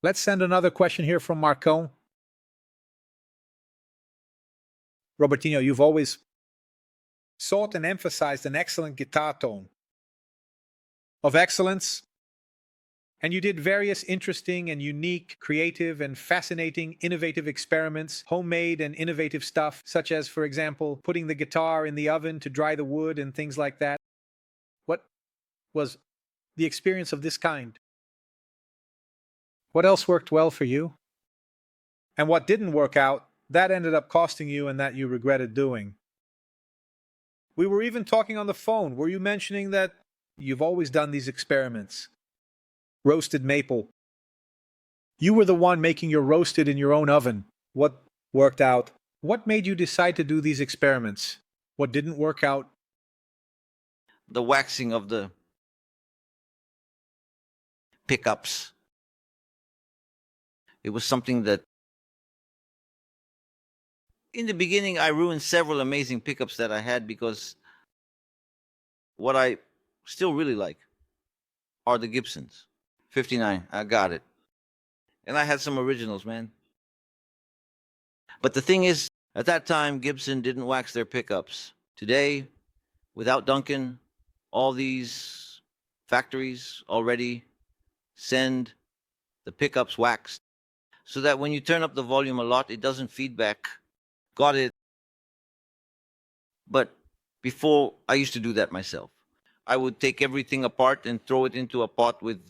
Let's send another question here from Marcon. Robertinho, you've always sought and emphasized an excellent guitar tone of excellence, and you did various interesting and unique, creative and fascinating, innovative experiments, homemade and innovative stuff, such as, for example, putting the guitar in the oven to dry the wood and things like that. What was the experience of this kind? What else worked well for you? And what didn't work out, that ended up costing you and that you regretted doing? We were even talking on the phone. Were you mentioning that you've always done these experiments? Roasted maple. You were the one making your roasted in your own oven. What worked out? What made you decide to do these experiments? What didn't work out? The waxing of the pickups. It was something that in the beginning I ruined several amazing pickups that I had, because what I still really like are the Gibsons. 59, I got it. And I had some originals, man. But the thing is, at that time, Gibson didn't wax their pickups. Today, without Duncan, all these factories already send the pickups waxed, so that when you turn up the volume a lot, it doesn't feedback. Got it. But before, I used to do that myself. I would take everything apart and throw it into a pot with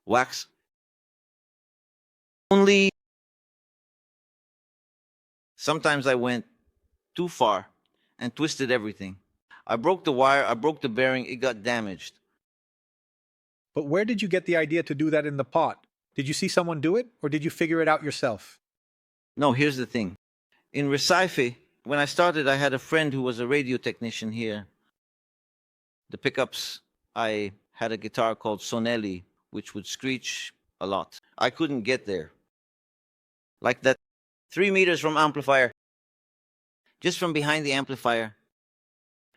wax. Only sometimes I went too far and twisted everything. I broke the wire, I broke the bearing, it got damaged. But where did you get the idea to do that in the pot? Did you see someone do it, or did you figure it out yourself? No, here's the thing. In Recife, when I started, I had a friend who was a radio technician here. The pickups, I had a guitar called Sonelli, which would screech a lot. I couldn't get there. Like that, 3 meters from amplifier, just from behind the amplifier.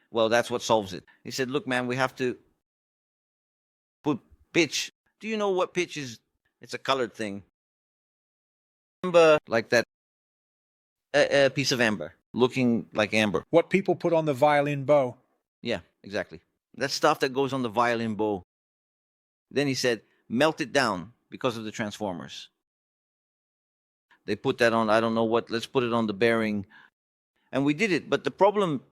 Well, that's what solves it. He said, look, man, we have to put pitch. Do you know what pitch is? It's a colored thing. Amber, like that, a piece of amber, looking like amber. What people put on the violin bow. Yeah, exactly. That stuff that goes on the violin bow. Then he said, melt it down because of the transformers. They put that on, I don't know what, let's put it on the bearing. And we did it. But the problem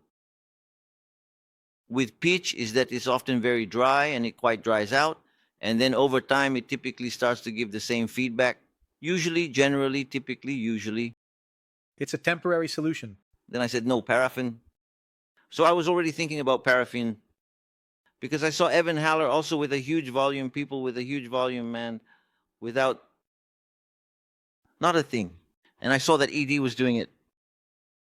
with pitch is that it's often very dry and it quite dries out. And then over time, it typically starts to give the same feedback. Usually, generally, typically, usually. It's a temporary solution. Then I said, no, paraffin. So I was already thinking about paraffin, because I saw Evan Haller also with a huge volume, people with a huge volume, man, without, not a thing. And I saw that ED was doing it.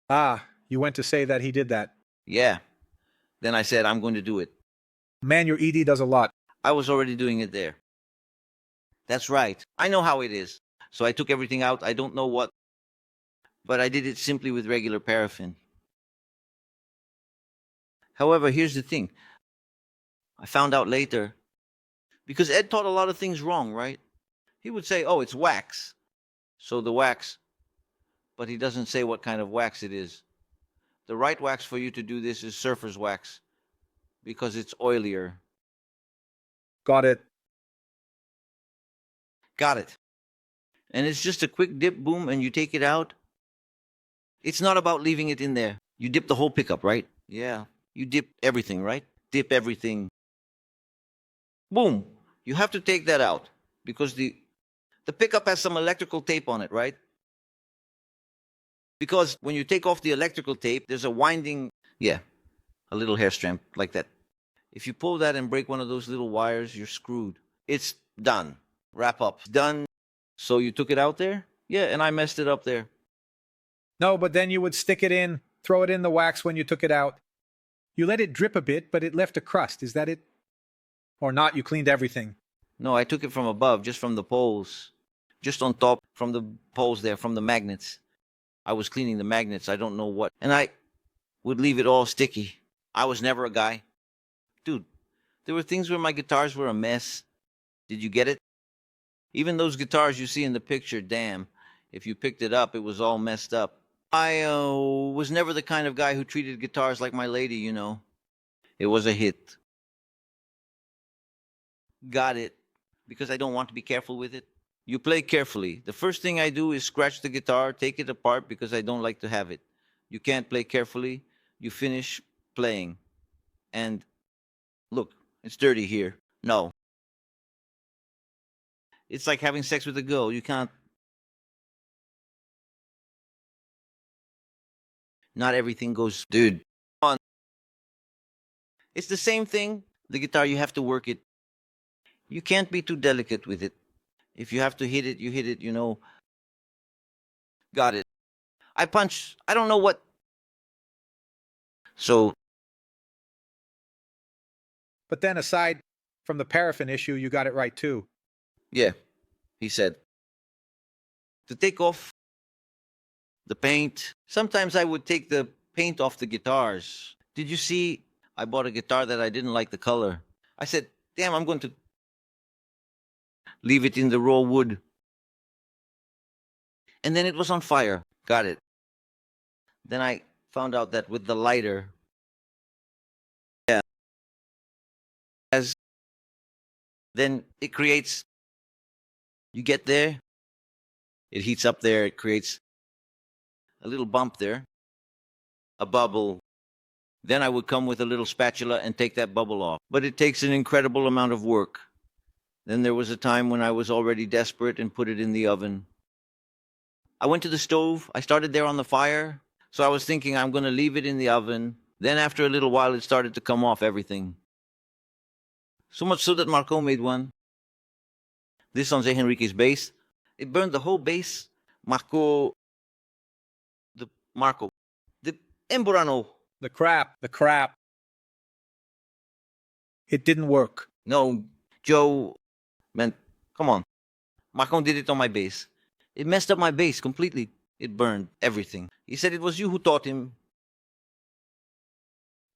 Ah, you went to say that he did that. Yeah. Then I said, I'm going to do it. Man, your ED does a lot. I was already doing it there. That's right. I know how it is. So I took everything out. I don't know what, but I did it simply with regular paraffin. However, here's the thing. I found out later, because Ed taught a lot of things wrong, right? He would say, oh, it's wax. So the wax, but he doesn't say what kind of wax it is. The right wax for you to do this is surfer's wax, because it's oilier. Got it. Got it. And it's just a quick dip, boom, and you take it out. It's not about leaving it in there. You dip the whole pickup, right? Yeah. You dip everything, right? Dip everything. Boom. You have to take that out, because the pickup has some electrical tape on it, right? Because when you take off the electrical tape, there's a winding, a little hair strand like that. If you pull that and break one of those little wires, you're screwed. It's done. Wrap up. Done. So you took it out there? Yeah, and I messed it up there. No, but then you would stick it in, throw it in the wax when you took it out. You let it drip a bit, but it left a crust. Is that it? Or not, you cleaned everything? No, I took it from above, just from the poles. Just on top, from the poles there, from the magnets. I was cleaning the magnets, I don't know what. And I would leave it all sticky. I was never a guy. Dude, there were things where my guitars were a mess. Did you get it? Even those guitars you see in the picture, damn, if you picked it up, it was all messed up. I was never the kind of guy who treated guitars like my lady, you know. It was a hit. Got it. Because I don't want to be careful with it. You play carefully. The first thing I do is scratch the guitar, take it apart because I don't like to have it. You can't play carefully. You finish playing. And look, it's dirty here. No. It's like having sex with a girl. You can't. Not everything goes, dude. On. It's the same thing. The guitar, you have to work it. You can't be too delicate with it. If you have to hit it, you hit it, you know. Got it. I punch. I don't know what. So, But then aside from the paraffin issue, you got it right too. yeah, he said. To take off the paint. Sometimes I would take the paint off the guitars. Did you see? I bought a guitar that I didn't like the color. I said, damn, I'm going to leave it in the raw wood. And then it was on fire. Got it. Then I found out that with the lighter, yeah, as then it creates, you get there, it heats up there, it creates a little bump there, a bubble. Then I would come with a little spatula and take that bubble off. But it takes an incredible amount of work. Then there was a time when I was already desperate and put it in the oven. I went to the stove. I started there on the fire. So I was thinking I'm going to leave it in the oven. Then after a little while, it started to come off everything. So much so that Marco made one. This on Zé Henrique's bass. It burned the whole bass. Marco, the Emburano. The crap. It didn't work. No, Joe, man, come on. Marco did it on my bass. It messed up my bass completely. It burned everything. He said it was you who taught him.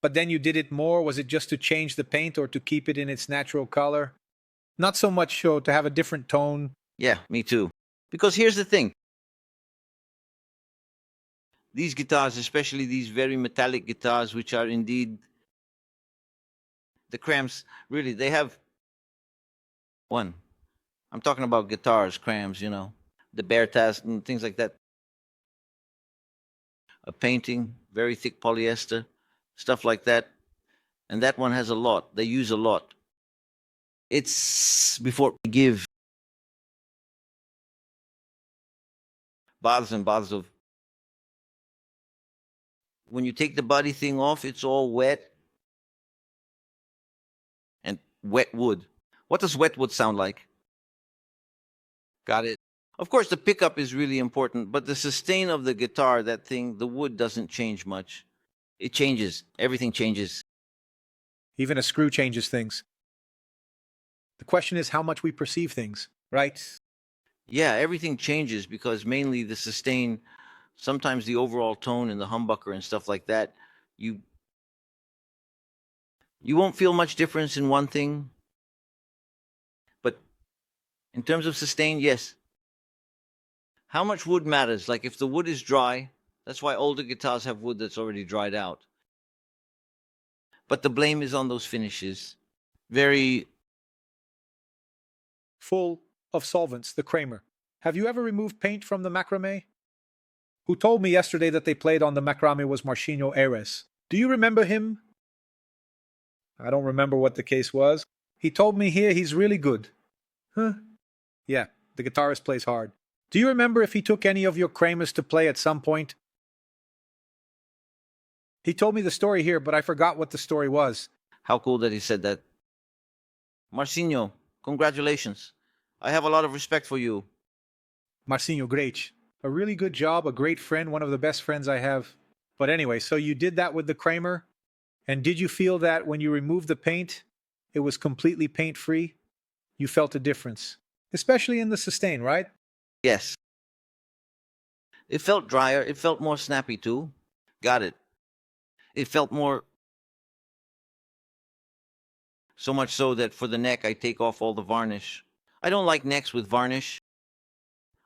But then you did it more. Was it just to change the paint or to keep it in its natural color? Not so much so to have a different tone. Yeah, me too. Because here's the thing. These guitars, especially these very metallic guitars, which are indeed the crams, really, they have one. I'm talking about guitars, crams, you know, the Bertas and things like that. A painting, very thick polyester, stuff like that. And that one has a lot. They use a lot. It's before we give baths and baths of. When you take the body thing off, it's all wet. And wet wood. What does wet wood sound like? Got it. Of course, the pickup is really important, but the sustain of the guitar, that thing, the wood doesn't change much. It changes. Everything changes. Even a screw changes things. The question is how much we perceive things, right? Yeah, everything changes because mainly the sustain, sometimes the overall tone and the humbucker and stuff like that, you won't feel much difference in one thing. But in terms of sustain, yes. How much wood matters. Like if the wood is dry, that's why older guitars have wood that's already dried out. But the blame is on those finishes. Very Full of solvents, the Kramer. Have you ever removed paint from the macrame? Who told me yesterday that they played on the macrame was Marcinho Aires. Do you remember him? I don't remember what the case was. He told me here he's really good. Huh? Yeah, the guitarist plays hard. Do you remember if he took any of your Kramers to play at some point? He told me the story here, but I forgot what the story was. how cool that he said that. Marcinho, congratulations. I have a lot of respect for you. Marcinho, great. A really good job, a great friend, one of the best friends I have. But anyway, so you did that with the Kramer? And did you feel that when you removed the paint, it was completely paint-free? You felt a difference, especially in the sustain, right? Yes. It felt drier. It felt more snappy too. Got it. It felt more. So much so that for the neck, I take off all the varnish. I don't like necks with varnish.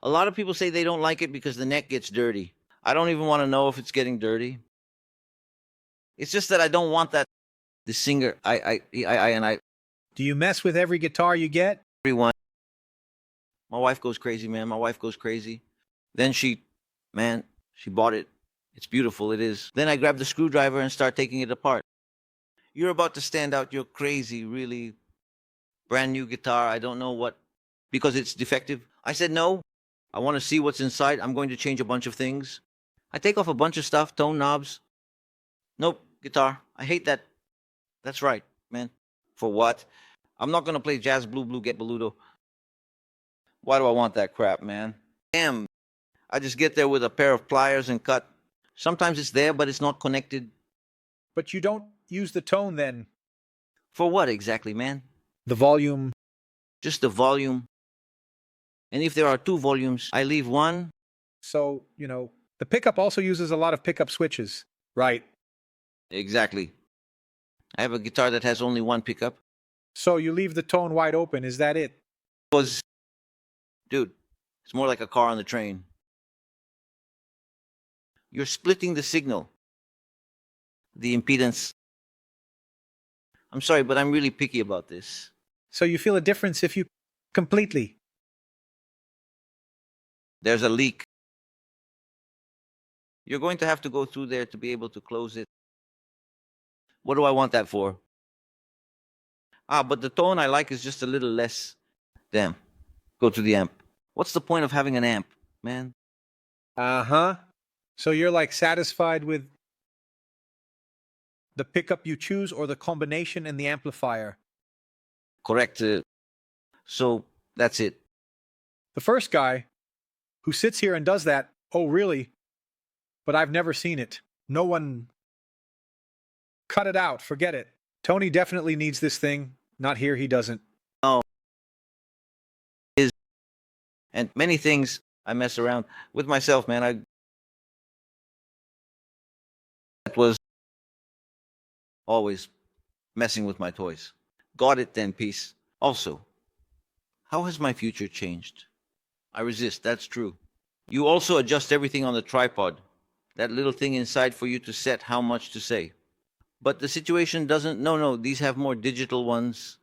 A lot of people say they don't like it because the neck gets dirty. I don't even want to know if it's getting dirty. It's just that I don't want that. The singer, I, Do you mess with every guitar you get? everyone. My wife goes crazy, man. My wife goes crazy. Then she bought it. It's beautiful, it is. Then I grab the screwdriver and start taking it apart. You're about to stand out your crazy, really brand new guitar. I don't know what, because it's defective. I said, no, I want to see what's inside. I'm going to change a bunch of things. I take off a bunch of stuff, tone knobs. Nope, guitar. I hate that. That's right, man. For what? I'm not going to play jazz, blue, get boludo. Why do I want that crap, man? Damn. I just get there with a pair of pliers and cut. Sometimes it's there, but it's not connected. But you don't use the tone then. For what exactly, man? The volume. Just the volume. And if there are two volumes, I leave one. So, the pickup also uses a lot of pickup switches. Right. Exactly. I have a guitar that has only one pickup. So you leave the tone wide open. Is that it? Because, dude, it's more like a car on the train. You're splitting the signal. The impedance. I'm sorry, but I'm really picky about this. So you feel a difference if you completely. There's a leak. You're going to have to go through there to be able to close it. What do I want that for? But the tone I like is just a little less. Damn. Go to the amp. What's the point of having an amp, man? Uh-huh. So you're like satisfied with the pickup you choose or the combination and the amplifier? Correct. So that's it. The first guy who sits here and does that, oh really? But I've never seen it. No one. Cut it out. Forget it. Tony definitely needs this thing. Not here, he doesn't. No. And many things I mess around with myself, man. That was always messing with my toys. Got it then, peace. Also, how has my future changed? I resist, that's true. You also adjust everything on the tripod. That little thing inside for you to set how much to say. But the situation doesn't, no, these have more digital ones.